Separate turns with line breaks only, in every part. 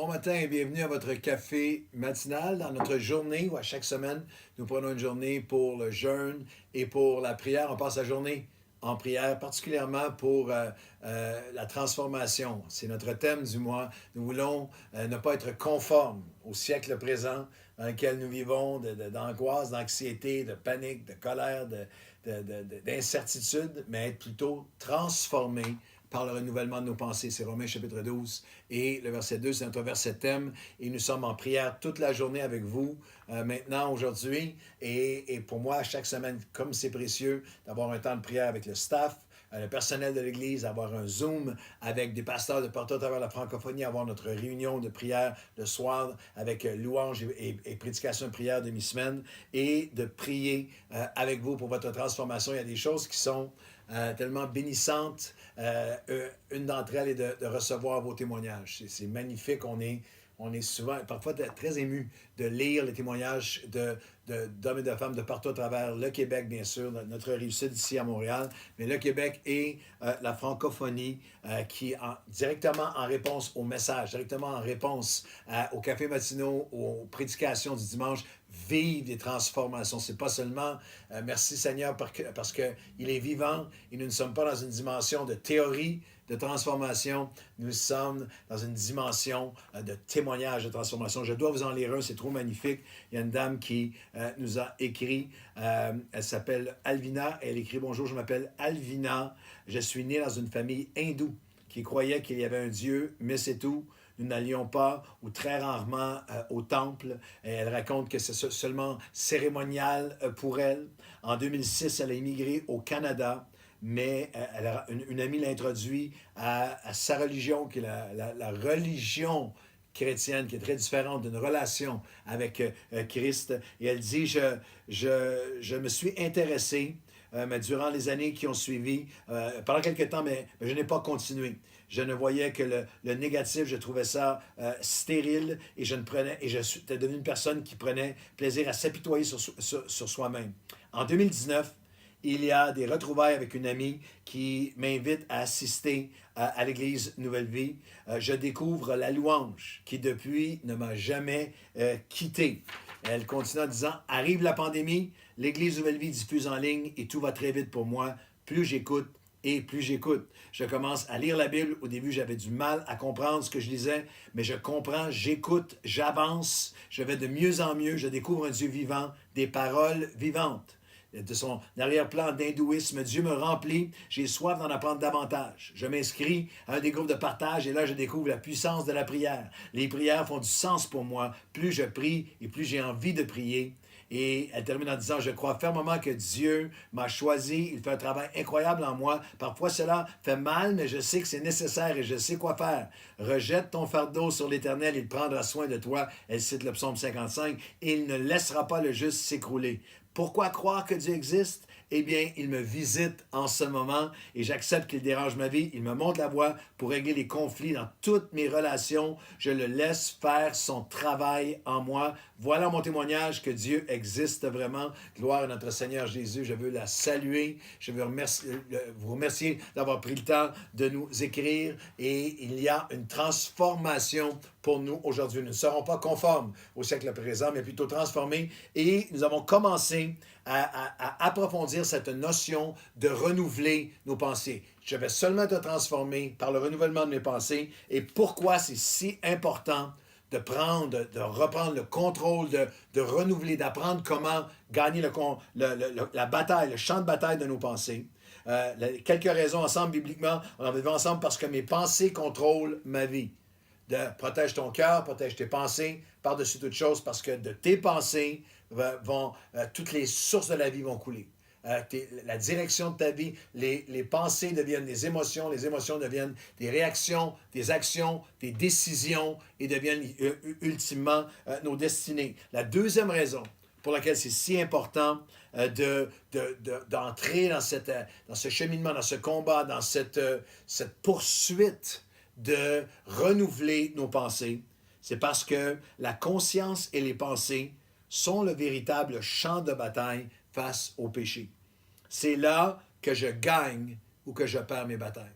Bon matin et bienvenue à votre café matinal dans notre journée où à chaque semaine, nous prenons une journée pour le jeûne et pour la prière. On passe la journée en prière, particulièrement pour la transformation. C'est notre thème du mois. Nous voulons ne pas être conformes au siècle présent dans lequel nous vivons, d'angoisse, d'anxiété, de panique, de colère, d'incertitude, mais être plutôt transformés par le renouvellement de nos pensées. C'est Romains chapitre 12 et le verset 2, c'est notre verset thème. Et nous sommes en prière toute la journée avec vous maintenant, aujourd'hui. Et pour moi, chaque semaine, comme c'est précieux d'avoir un temps de prière avec le staff, le personnel de l'Église, avoir un Zoom avec des pasteurs de partout à travers la francophonie, avoir notre réunion de prière le soir avec louange et prédication de prière demi-semaine et de prier avec vous pour votre transformation. Il y a des choses qui sont tellement bénissantes. Une d'entre elles est de recevoir vos témoignages. C'est magnifique. On est souvent, parfois très ému de lire les témoignages d'hommes et de femmes de partout à travers le Québec, bien sûr, notre rive-sud ici à Montréal, mais le Québec et la francophonie qui, directement en réponse au message, directement en réponse aux cafés matinaux, aux prédications du dimanche, vivent des transformations. C'est pas seulement merci Seigneur parce qu'il est vivant et nous ne sommes pas dans une dimension de théorie de transformation, nous sommes dans une dimension de témoignage de transformation. Je dois vous en lire un, c'est trop magnifique. Il y a une dame qui nous a écrit, elle s'appelle Alvina, elle écrit « Bonjour, je m'appelle Alvina, je suis née dans une famille hindoue qui croyait qu'il y avait un Dieu, mais c'est tout. Nous n'allions pas ou très rarement au temple. Et elle raconte que c'est seulement cérémonial pour elle. En 2006, elle a immigré au Canada, mais une amie l'a introduit à sa religion, qui est la religion chrétienne, qui est très différente d'une relation avec Christ. Et elle dit, je me suis intéressée mais durant les années qui ont suivi, pendant quelques temps, mais je n'ai pas continué. Je ne voyais que le négatif, je trouvais ça stérile et je suis devenu une personne qui prenait plaisir à s'apitoyer sur soi-même. En 2019, il y a des retrouvailles avec une amie qui m'invite à assister à l'Église Nouvelle Vie. Je découvre la louange qui, depuis, ne m'a jamais quitté. Elle continue en disant « Arrive la pandémie, l'Église Nouvelle Vie diffuse en ligne et tout va très vite pour moi. Plus j'écoute et plus j'écoute. Je commence à lire la Bible. Au début, j'avais du mal à comprendre ce que je lisais, mais je comprends, j'écoute, j'avance. Je vais de mieux en mieux. Je découvre un Dieu vivant, des paroles vivantes. » De son arrière-plan d'hindouisme, Dieu me remplit, j'ai soif d'en apprendre davantage. Je m'inscris à un des groupes de partage et là, je découvre la puissance de la prière. Les prières font du sens pour moi. Plus je prie et plus j'ai envie de prier. Et elle termine en disant, je crois fermement que Dieu m'a choisi, il fait un travail incroyable en moi. Parfois cela fait mal, mais je sais que c'est nécessaire et je sais quoi faire. Rejette ton fardeau sur l'Éternel, il prendra soin de toi. Elle cite le psaume 55, et il ne laissera pas le juste s'écrouler. Pourquoi croire que Dieu existe? Eh bien, il me visite en ce moment et j'accepte qu'il dérange ma vie. Il me montre la voie pour régler les conflits dans toutes mes relations. Je le laisse faire son travail en moi. Voilà mon témoignage que Dieu existe vraiment. Gloire à notre Seigneur Jésus. Je veux la saluer. Je veux vous remercier d'avoir pris le temps de nous écrire. Et il y a une transformation pour nous aujourd'hui. Nous ne serons pas conformes au siècle présent, mais plutôt transformés. Et nous avons commencé à approfondir cette notion de renouveler nos pensées. Je vais seulement être transformé par le renouvellement de mes pensées. Et pourquoi c'est si important de reprendre le contrôle, de renouveler, d'apprendre comment gagner la bataille, le champ de bataille de nos pensées. Quelques raisons ensemble, bibliquement, on en vivait ensemble parce que mes pensées contrôlent ma vie. Protège ton cœur, protège tes pensées, par-dessus toute chose, parce que de tes pensées toutes les sources de la vie vont couler. La direction de ta vie, les pensées deviennent des émotions, les émotions deviennent des réactions, des actions, des décisions et deviennent ultimement nos destinées. La deuxième raison pour laquelle c'est si important d'entrer dans ce cheminement, dans ce combat, dans cette poursuite de renouveler nos pensées, c'est parce que la conscience et les pensées sont le véritable champ de bataille face au péché. C'est là que je gagne ou que je perds mes batailles.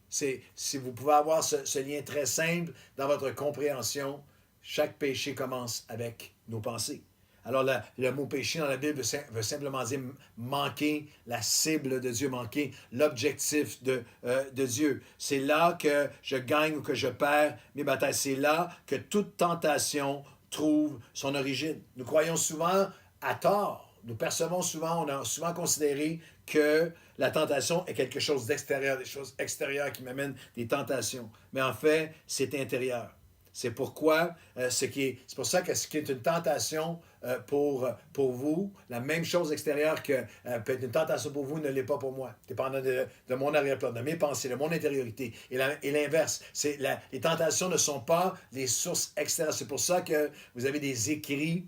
Si vous pouvez avoir ce lien très simple dans votre compréhension, chaque péché commence avec nos pensées. Alors, le mot péché dans la Bible veut simplement dire manquer la cible de Dieu, manquer l'objectif de Dieu. C'est là que je gagne ou que je perds mes batailles. C'est là que toute tentation trouve son origine. Nous croyons souvent à tort. Nous percevons souvent, on a souvent considéré que la tentation est quelque chose d'extérieur, des choses extérieures qui m'amènent des tentations. Mais en fait, c'est intérieur. C'est pourquoi, c'est pour ça que ce qui est une tentation pour vous, la même chose extérieure que peut être une tentation pour vous ne l'est pas pour moi, dépendant de mon arrière-plan, de mes pensées, de mon intériorité. Et l'inverse, les tentations ne sont pas les sources extérieures. C'est pour ça que vous avez des écrits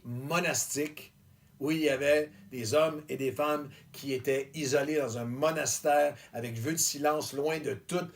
monastiques où il y avait des hommes et des femmes qui étaient isolés dans un monastère avec vœu de silence, loin de toute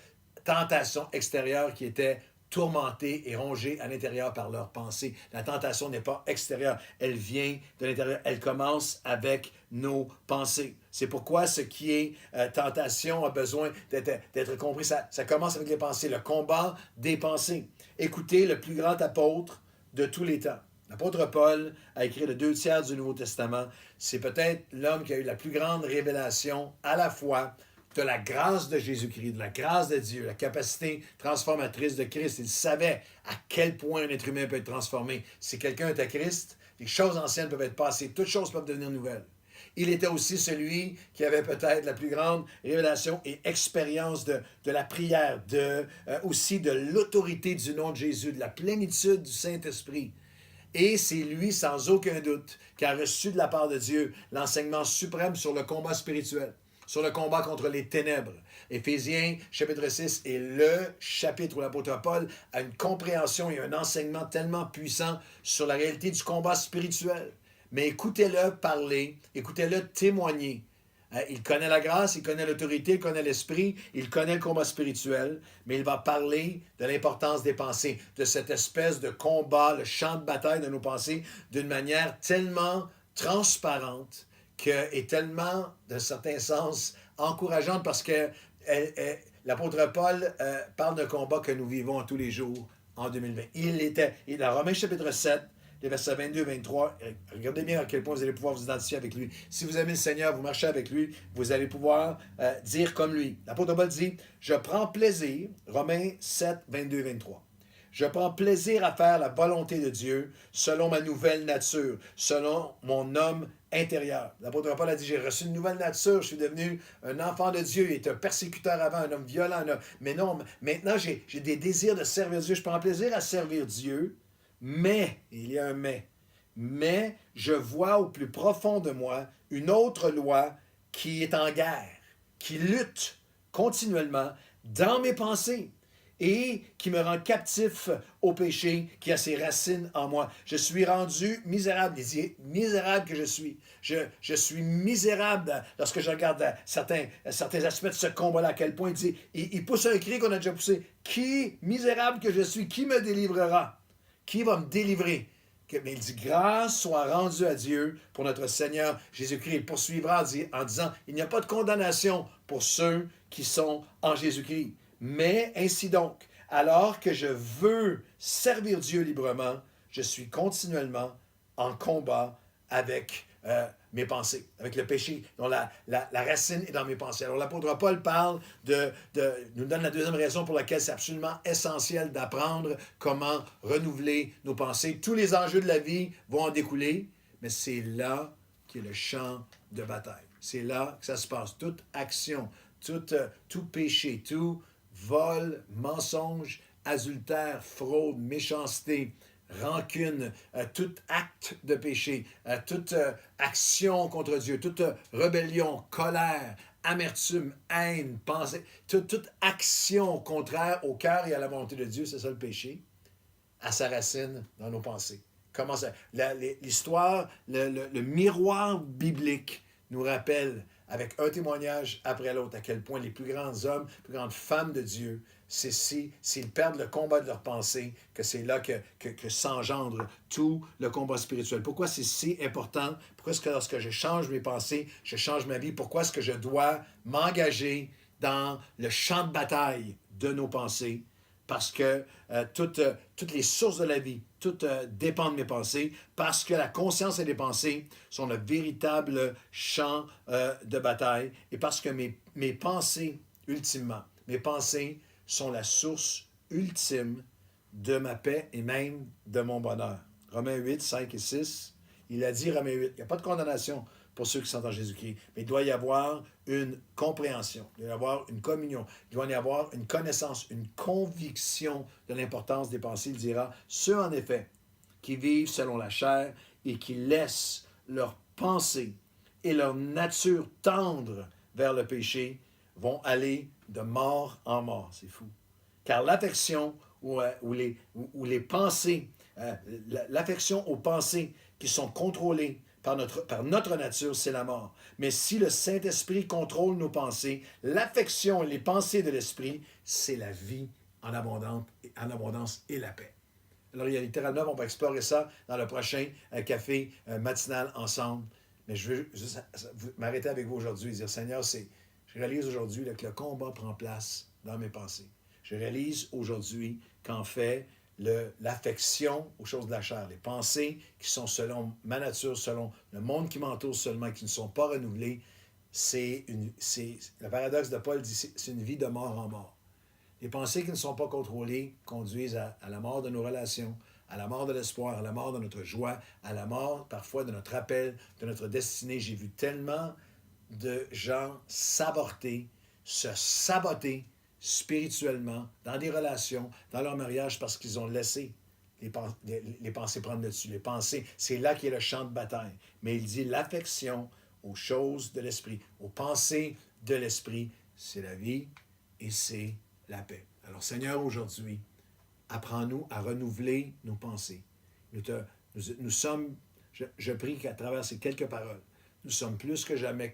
tentation extérieure qui était tourmentée et rongée à l'intérieur par leurs pensées. La tentation n'est pas extérieure, elle vient de l'intérieur. Elle commence avec nos pensées. C'est pourquoi ce qui est tentation a besoin d'être compris. Ça commence avec les pensées, le combat des pensées. Écoutez le plus grand apôtre de tous les temps. L'apôtre Paul a écrit le 2/3 du Nouveau Testament. C'est peut-être l'homme qui a eu la plus grande révélation à la fois de la grâce de Jésus-Christ, de la grâce de Dieu, la capacité transformatrice de Christ. Il savait à quel point un être humain peut être transformé. Si quelqu'un est à Christ, les choses anciennes peuvent être passées, toutes choses peuvent devenir nouvelles. Il était aussi celui qui avait peut-être la plus grande révélation et expérience de la prière, aussi de l'autorité du nom de Jésus, de la plénitude du Saint-Esprit. Et c'est lui, sans aucun doute, qui a reçu de la part de Dieu l'enseignement suprême sur le combat spirituel, sur le combat contre les ténèbres. Éphésiens, chapitre 6, est le chapitre où l'apôtre Paul a une compréhension et un enseignement tellement puissant sur la réalité du combat spirituel. Mais écoutez-le parler, écoutez-le témoigner. Il connaît la grâce, il connaît l'autorité, il connaît l'esprit, il connaît le combat spirituel, mais il va parler de l'importance des pensées, de cette espèce de combat, le champ de bataille de nos pensées, d'une manière tellement transparente et tellement, d'un certain sens, encourageante parce que l'apôtre Paul parle d'un combat que nous vivons tous les jours en 2020. Dans Romains chapitre 7, les versets 22-23, regardez bien à quel point vous allez pouvoir vous identifier avec lui. Si vous aimez le Seigneur, vous marchez avec lui, vous allez pouvoir dire comme lui. L'apôtre Paul dit, « Je prends plaisir », Romains 7, 22-23. Je prends plaisir à faire la volonté de Dieu selon ma nouvelle nature, selon mon homme intérieur. L'apôtre Paul a dit, j'ai reçu une nouvelle nature, je suis devenu un enfant de Dieu, il était un persécuteur avant, un homme violent, mais non, maintenant j'ai des désirs de servir Dieu, je prends plaisir à servir Dieu, mais, il y a un mais je vois au plus profond de moi une autre loi qui est en guerre, qui lutte continuellement dans mes pensées et qui me rend captif au péché qui a ses racines en moi. Je suis rendu misérable, misérable que je suis. Je suis misérable lorsque je regarde certains aspects de ce combat-là, à quel point il pousse un cri qu'on a déjà poussé. Qui, misérable que je suis, qui me délivrera? Qui va me délivrer? Mais il dit, grâce soit rendue à Dieu pour notre Seigneur Jésus-Christ. Il poursuivra en disant, il n'y a pas de condamnation pour ceux qui sont en Jésus-Christ. Mais ainsi donc, alors que je veux servir Dieu librement, je suis continuellement en combat avec mes pensées, avec le péché, dont la racine est dans mes pensées. Alors l'apôtre Paul parle nous donne la deuxième raison pour laquelle c'est absolument essentiel d'apprendre comment renouveler nos pensées. Tous les enjeux de la vie vont en découler, mais c'est là qu'est le champ de bataille. C'est là que ça se passe. Toute action, tout péché, tout vol, mensonge, adultère, fraude, méchanceté, rancune, tout acte de péché, toute action contre Dieu, toute rébellion, colère, amertume, haine, pensée, toute action contraire au cœur et à la volonté de Dieu, c'est ça le péché, à sa racine dans nos pensées. Comment ça? L'histoire, le miroir biblique nous rappelle avec un témoignage après l'autre à quel point les plus grands hommes, les plus grandes femmes de Dieu, c'est s'ils perdent le combat de leur pensée, que c'est là que s'engendre tout le combat spirituel. Pourquoi c'est si important? Pourquoi est-ce que lorsque je change mes pensées, je change ma vie? Pourquoi est-ce que je dois m'engager dans le champ de bataille de nos pensées, parce que toutes les sources de la vie, tout dépend de mes pensées, parce que la conscience et les pensées sont le véritable champ de bataille, et parce que mes pensées, ultimement, mes pensées sont la source ultime de ma paix et même de mon bonheur. Romains 8, 5 et 6, il a dit, Romains 8, il n'y a pas de condamnation pour ceux qui sont en Jésus-Christ, mais il doit y avoir une compréhension, il doit y avoir une communion, il doit y avoir une connaissance, une conviction de l'importance des pensées. Il dira, ceux en effet qui vivent selon la chair et qui laissent leurs pensées et leur nature tendre vers le péché vont aller de mort en mort. C'est fou. Car l'affection ou les pensées, l'affection aux pensées qui sont contrôlées par notre nature, c'est la mort. Mais si le Saint-Esprit contrôle nos pensées, l'affection et les pensées de l'Esprit, c'est la vie en abondance et la paix. Alors, il y a littéralement, on va explorer ça dans le prochain café matinal ensemble. Mais je veux juste m'arrêter avec vous aujourd'hui et dire, Seigneur, je réalise aujourd'hui que le combat prend place dans mes pensées. Je réalise aujourd'hui qu'en fait, l'affection aux choses de la chair, les pensées qui sont selon ma nature, selon le monde qui m'entoure seulement, qui ne sont pas renouvelées, le paradoxe de Paul dit, c'est une vie de mort en mort. Les pensées qui ne sont pas contrôlées conduisent à la mort de nos relations, à la mort de l'espoir, à la mort de notre joie, à la mort parfois de notre appel, de notre destinée. J'ai vu tellement de gens se saboter spirituellement, dans des relations, dans leur mariage, parce qu'ils ont laissé les pensées prendre le dessus. Les pensées, c'est là qu'est le champ de bataille. Mais il dit l'affection aux choses de l'esprit, aux pensées de l'esprit, c'est la vie et c'est la paix. Alors Seigneur, aujourd'hui, apprends-nous à renouveler nos pensées. Nous sommes, je prie qu'à travers ces quelques paroles, nous sommes plus que jamais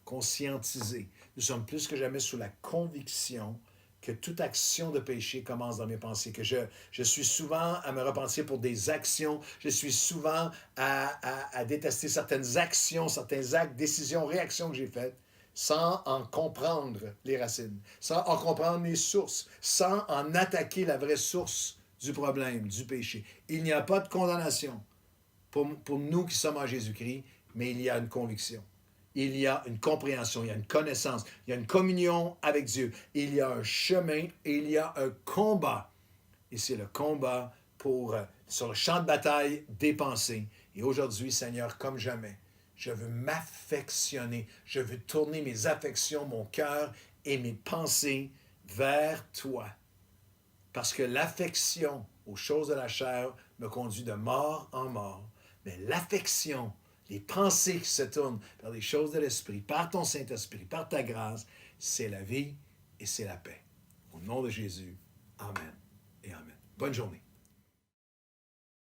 conscientisés. Nous sommes plus que jamais sous la conviction que toute action de péché commence dans mes pensées, que je suis souvent à me repentir pour des actions, je suis souvent à détester certaines actions, certains actes, décisions, réactions que j'ai faites, sans en comprendre les racines, sans en comprendre les sources, sans en attaquer la vraie source du problème, du péché. Il n'y a pas de condamnation pour nous qui sommes en Jésus-Christ, mais il y a une conviction. Il y a une compréhension, il y a une connaissance, il y a une communion avec Dieu. Il y a un chemin et il y a un combat. Et c'est le combat sur le champ de bataille des pensées. Et aujourd'hui, Seigneur, comme jamais, je veux m'affectionner, je veux tourner mes affections, mon cœur et mes pensées vers toi. Parce que l'affection aux choses de la chair me conduit de mort en mort. Mais l'affection, les pensées qui se tournent vers les choses de l'Esprit, par ton Saint-Esprit, par ta grâce, c'est la vie et c'est la paix. Au nom de Jésus, Amen et Amen. Bonne journée.